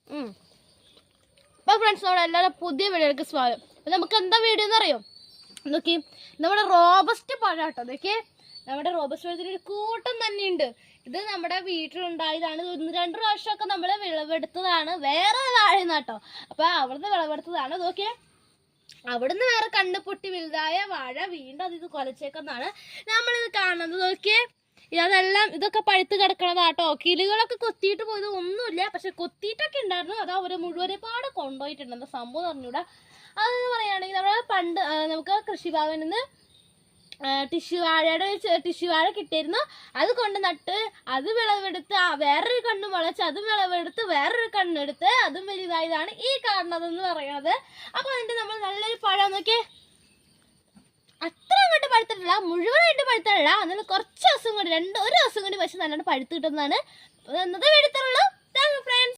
അപ്പോൾ ഫ്രണ്ട്സ്, നമ്മുടെ എല്ലാവരും പുതിയ വീഡിയോയിലേക്ക് സ്വാഗതം. അപ്പോൾ നമുക്ക് എന്താ വീഡിയോ എന്ന് അറിയോ? നോക്കി, നമ്മുടെ റോബസ്റ്റ് പഴം കേട്ടോ. നോക്കി, നമ്മുടെ റോബസ്റ്റ് പഴത്തിന് ഒരു കൂട്ടം തന്നെയുണ്ട്. ഇത് നമ്മുടെ വീട്ടിലുണ്ടായതാണ്. 1-2 പ്രാവശ്യമൊക്കെ നമ്മൾ വിളവെടുത്തതാണ്. വേറെ വാഴയിൽ കേട്ടോ. അപ്പോൾ അവിടുന്ന് വിളവെടുത്തതാണ്. നോക്കിയേ, അവിടുന്ന് വേറെ കണ്ണ് പൊട്ടി വലുതായ വാഴ വീണ്ടും അത് കൊലച്ചേക്കെന്നാണ് നമ്മളിത് കാണുന്നത്. നോക്കിയേ, അതെല്ലാം ഇതൊക്കെ പഴുത്ത് കിടക്കണതാട്ടോ. കിളികളൊക്കെ കൊത്തിയിട്ട് പോയത് ഒന്നുമില്ല, പക്ഷെ കൊത്തിയിട്ടൊക്കെ ഉണ്ടായിരുന്നു. അത് അവർ മുഴുവനേപാട് കൊണ്ടുപോയിട്ടുണ്ട്. എന്താ സംഭവം എന്ന് പറഞ്ഞൂടാ. അതെന്ന് പറയുകയാണെങ്കിൽ നമ്മൾ പണ്ട് നമുക്ക് കൃഷിഭവനിൽ നിന്ന് ടിഷ്യൂ വാഴ കിട്ടിയിരുന്നു. അത് കൊണ്ട് നട്ട് അത് വിളവെടുത്ത് വേറൊരു കണ്ണ് മുളച്ച് അതും വിളവെടുത്ത് വേറൊരു കണ്ണെടുത്ത് അതും വലുതായതാണ് ഈ കാണുന്നതെന്ന് പറയുന്നത്. അപ്പോൾ അതിൻ്റെ നമ്മൾ നല്ലൊരു പഴം നോക്കിയേ, അത്ര അങ്ങോട്ട് പഴുത്തിട്ടില്ല, മുഴുവനായിട്ട് പഴുത്തിട്ടില്ല. അതിന് കുറച്ച് ദിവസം കൂടി ഒരു ദിവസം കൂടി പക്ഷെ നല്ലോണം പഴുത്ത് കിട്ടുന്നതാണ്. എന്നത് എടുത്തുള്ളൂ. Thank you friends.